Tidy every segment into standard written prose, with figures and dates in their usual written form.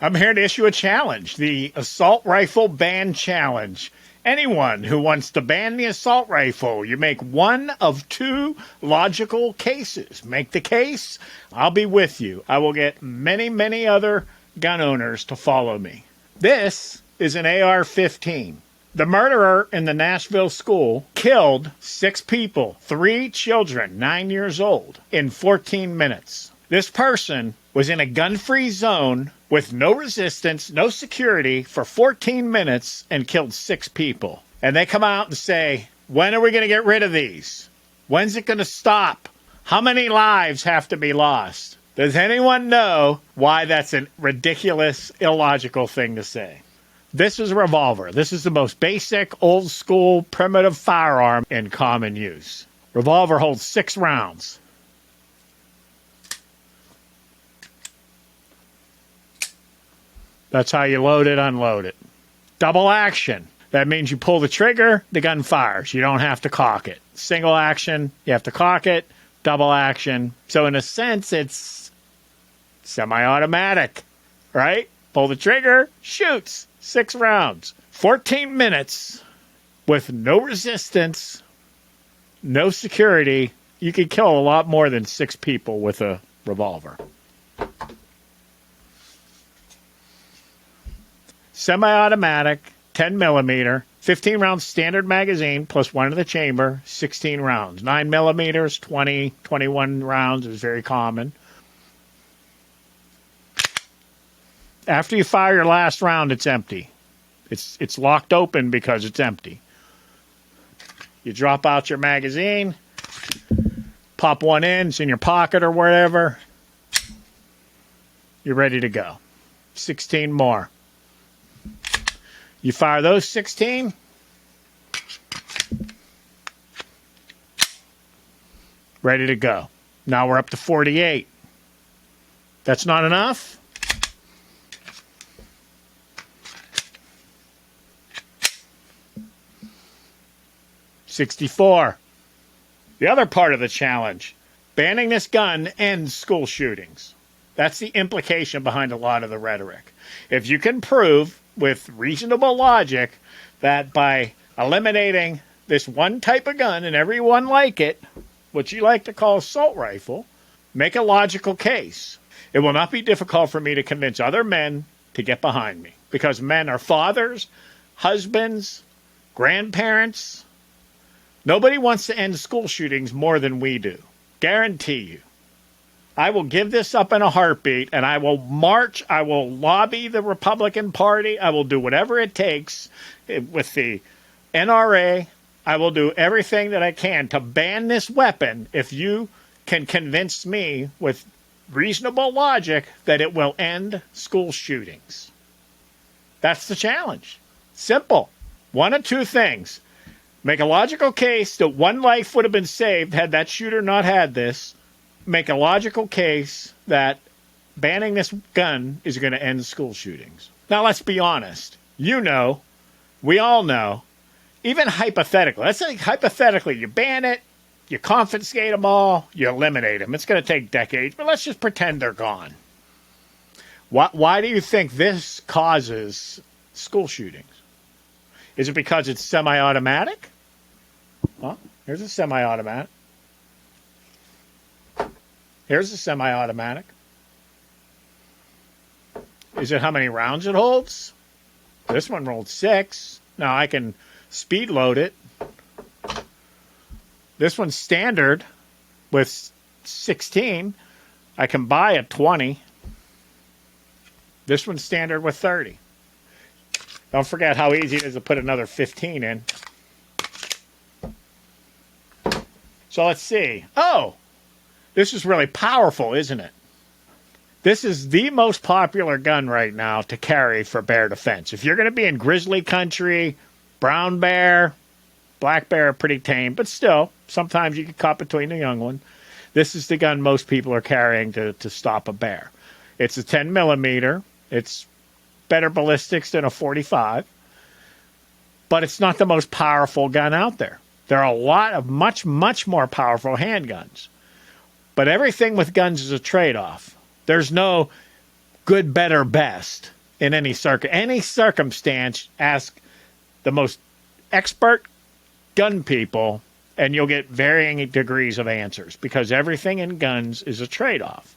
I'm here to issue a challenge, the Assault Rifle Ban Challenge. Anyone who wants to ban the assault rifle, you make one of two logical cases. Make the case, I'll be with you. I will get many, many other gun owners to follow me. This is an AR-15. The murderer in the Nashville school killed 6 people, 3 children, 9 years old, in 14 minutes. This person was in a gun-free zone with no resistance, no security for 14 minutes and killed 6 people. And they come out and say, when are we going to get rid of these? When's it going to stop? How many lives have to be lost? Does anyone know why that's a ridiculous, illogical thing to say? This is a revolver. This is the most basic, old-school, primitive firearm in common use. Revolver holds 6 rounds. That's how you load it, unload it. Double action. That means you pull the trigger, the gun fires. You don't have to cock it. Single action, you have to cock it. Double action. So in a sense, it's semi-automatic, right? Pull the trigger, shoots. 6 rounds. 14 minutes with no resistance, no security. You can kill a lot more than 6 people with a revolver. Semi-automatic, 10 millimeter, 15 round standard magazine plus one in the chamber, 16 rounds. 9 millimeters, 20, 21 rounds is very common. After you fire your last round, it's empty. It's locked open because it's empty. You drop out your magazine, pop one in, it's in your pocket or wherever. You're ready to go. 16 more. You fire those 16. Ready to go. Now we're up to 48. That's not enough? $64. The other part of the challenge, banning this gun ends school shootings. That's the implication behind a lot of the rhetoric. If you can prove with reasonable logic that by eliminating this one type of gun and everyone like it, what you like to call assault rifle, make a logical case. It will not be difficult for me to convince other men to get behind me because men are fathers, husbands, grandparents. Nobody wants to end school shootings more than we do. Guarantee you. I will give this up in a heartbeat, and I will march. I will lobby the Republican Party. I will do whatever it takes with the NRA. I will do everything that I can to ban this weapon if you can convince me with reasonable logic that it will end school shootings. That's the challenge. Simple. One of two things. Make a logical case that one life would have been saved had that shooter not had this. Make a logical case that banning this gun is going to end school shootings. Now, let's be honest. You know, we all know, even hypothetically, let's say hypothetically you ban it, you confiscate them all, you eliminate them. It's going to take decades, but let's just pretend they're gone. Why do you think this causes school shootings? Is it because it's semi-automatic? Well, here's a semi-automatic. Here's a semi-automatic. Is it how many rounds it holds? This one rolled 6. Now I can speed load it. This one's standard with 16. I can buy a 20. This one's standard with 30. Don't forget how easy it is to put another 15 in. So let's see. Oh! This is really powerful, isn't it? This is the most popular gun right now to carry for bear defense. If you're going to be in grizzly country, brown bear, black bear are pretty tame, but still, sometimes you get caught between the young one. This is the gun most people are carrying to stop a bear. It's a 10 millimeter. It's better ballistics than a 45, but it's not the most powerful gun out there. There are a lot of much, much more powerful handguns. But everything with guns is a trade-off. There's no good, better, best in any circumstance. Ask the most expert gun people, and you'll get varying degrees of answers because everything in guns is a trade-off.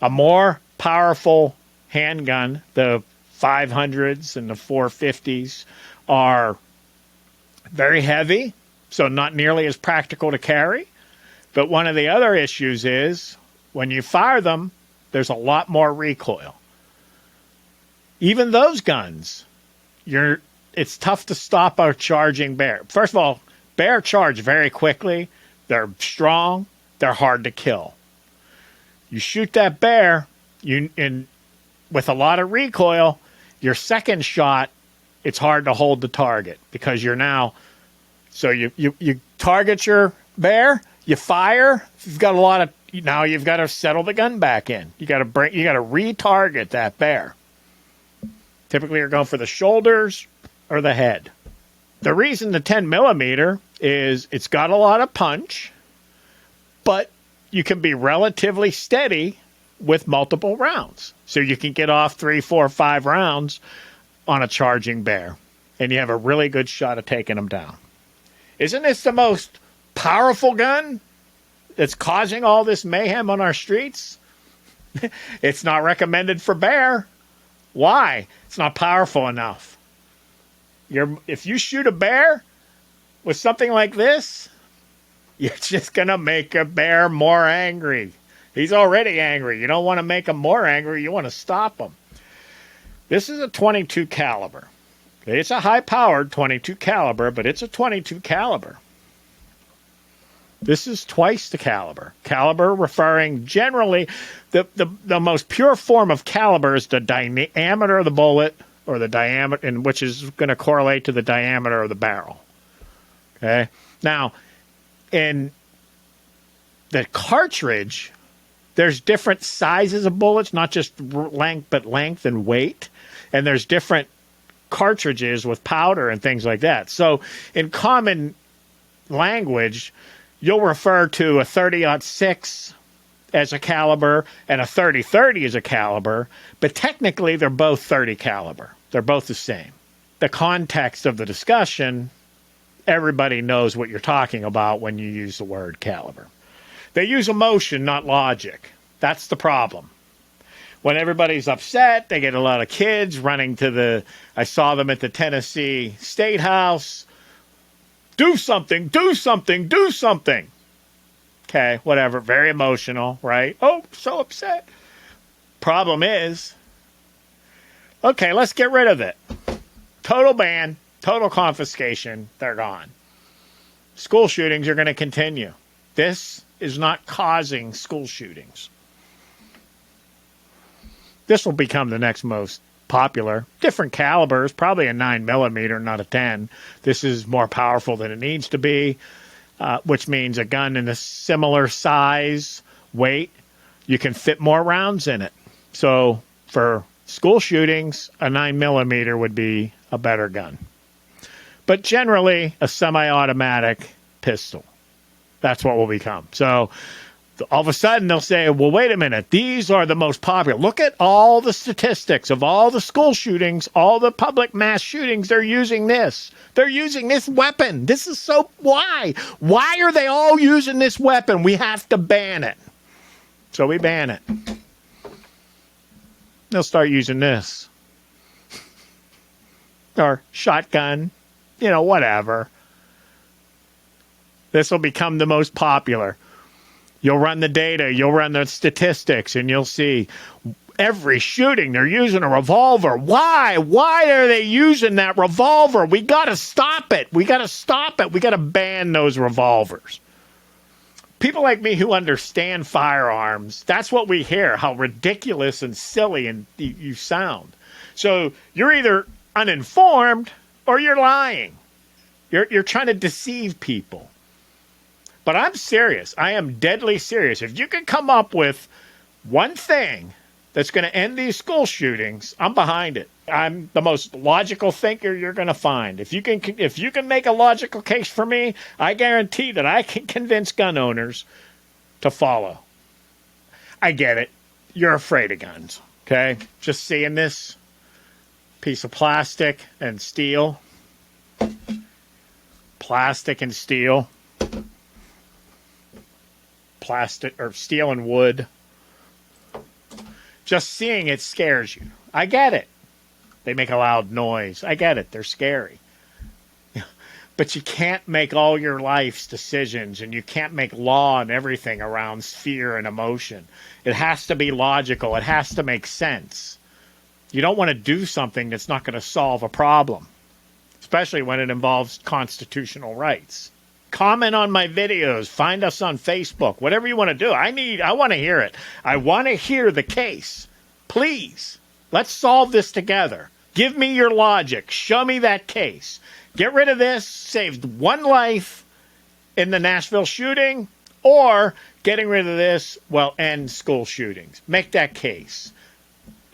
A more powerful handgun, the 500s and the 450s, are very heavy, so not nearly as practical to carry. But one of the other issues is when you fire them, there's a lot more recoil. Even those guns, it's tough to stop a charging bear. First of all, bear charge very quickly. They're strong. They're hard to kill. You shoot that bear, with a lot of recoil, your second shot, it's hard to hold the target because so you target your bear, you fire, you've got now you've got to settle the gun back in. You got to retarget that bear. Typically you're going for the shoulders or the head. The reason the 10 millimeter is it's got a lot of punch, but you can be relatively steady with multiple rounds. So you can get off 3, 4, 5 rounds on a charging bear, and you have a really good shot of taking them down. Isn't this the most powerful gun that's causing all this mayhem on our streets? It's not recommended for bear. Why? It's not powerful enough. If you shoot a bear with something like this, you're just going to make a bear more angry. He's already angry. You don't want to make him more angry. You want to stop him. This is a 22 caliber. It's a high-powered 22 caliber, but it's a 22 caliber. This is twice the caliber. Caliber referring generally, the most pure form of caliber is the diameter of the bullet, or the diameter, and which is going to correlate to the diameter of the barrel. Okay. Now, in the cartridge, there's different sizes of bullets, not just length, but length and weight. And there's different cartridges with powder and things like that. So in common language, you'll refer to a 30-06 as a caliber and a 30-30 as a caliber, but technically they're both 30 caliber. They're both the same. The context of the discussion, everybody knows what you're talking about when you use the word caliber. They use emotion, not logic. That's the problem. When everybody's upset, they get a lot of kids running to I saw them at the Tennessee State House. Do something, do something, do something. Okay, whatever. Very emotional, right? Oh, so upset. Problem is, okay, let's get rid of it. Total ban, total confiscation, they're gone. School shootings are going to continue. This is not causing school shootings. This will become the next most popular. Different calibers, probably a 9 millimeter, not a 10. This is more powerful than it needs to be, which means a gun in a similar size, weight, you can fit more rounds in it. So for school shootings, a 9 millimeter would be a better gun. But generally, a semi-automatic pistol. That's what will become. So all of a sudden they'll say, well, wait a minute. These are the most popular. Look at all the statistics of all the school shootings, all the public mass shootings. They're using this. They're using this weapon. This is so, why? Why are they all using this weapon? We have to ban it. So we ban it. They'll start using this. Or shotgun, whatever. This will become the most popular. You'll run the data, you'll run the statistics, and you'll see every shooting, they're using a revolver. Why? Why are they using that revolver? We got to stop it. We got to stop it. We got to ban those revolvers. People like me who understand firearms, that's what we hear, how ridiculous and silly and you sound. So you're either uninformed or you're lying. You're trying to deceive people. But I'm serious. I am deadly serious. If you can come up with one thing that's going to end these school shootings, I'm behind it. I'm the most logical thinker you're going to find. If you can make a logical case for me, I guarantee that I can convince gun owners to follow. I get it. You're afraid of guns. Okay, just seeing this piece of plastic and steel, plastic and steel, plastic or steel and wood. Just seeing it scares you. I get it. They make a loud noise. I get it. They're scary. But you can't make all your life's decisions, and you can't make law and everything around fear and emotion. It has to be logical. It has to make sense. You don't want to do something that's not going to solve a problem, especially when it involves constitutional rights. Comment on my videos. Find us on Facebook. Whatever you want to do. I want to hear it. I want to hear the case. Please, let's solve this together. Give me your logic. Show me that case. Get rid of this. Saved one life in the Nashville shooting, or getting rid of this will end school shootings. Make that case.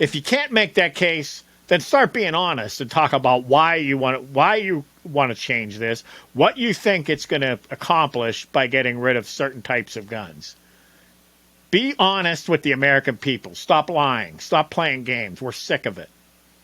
If you can't make that case, then start being honest and talk about why you want to change this, what you think it's going to accomplish by getting rid of certain types of guns. Be honest with the American people. Stop lying. Stop playing games. We're sick of it.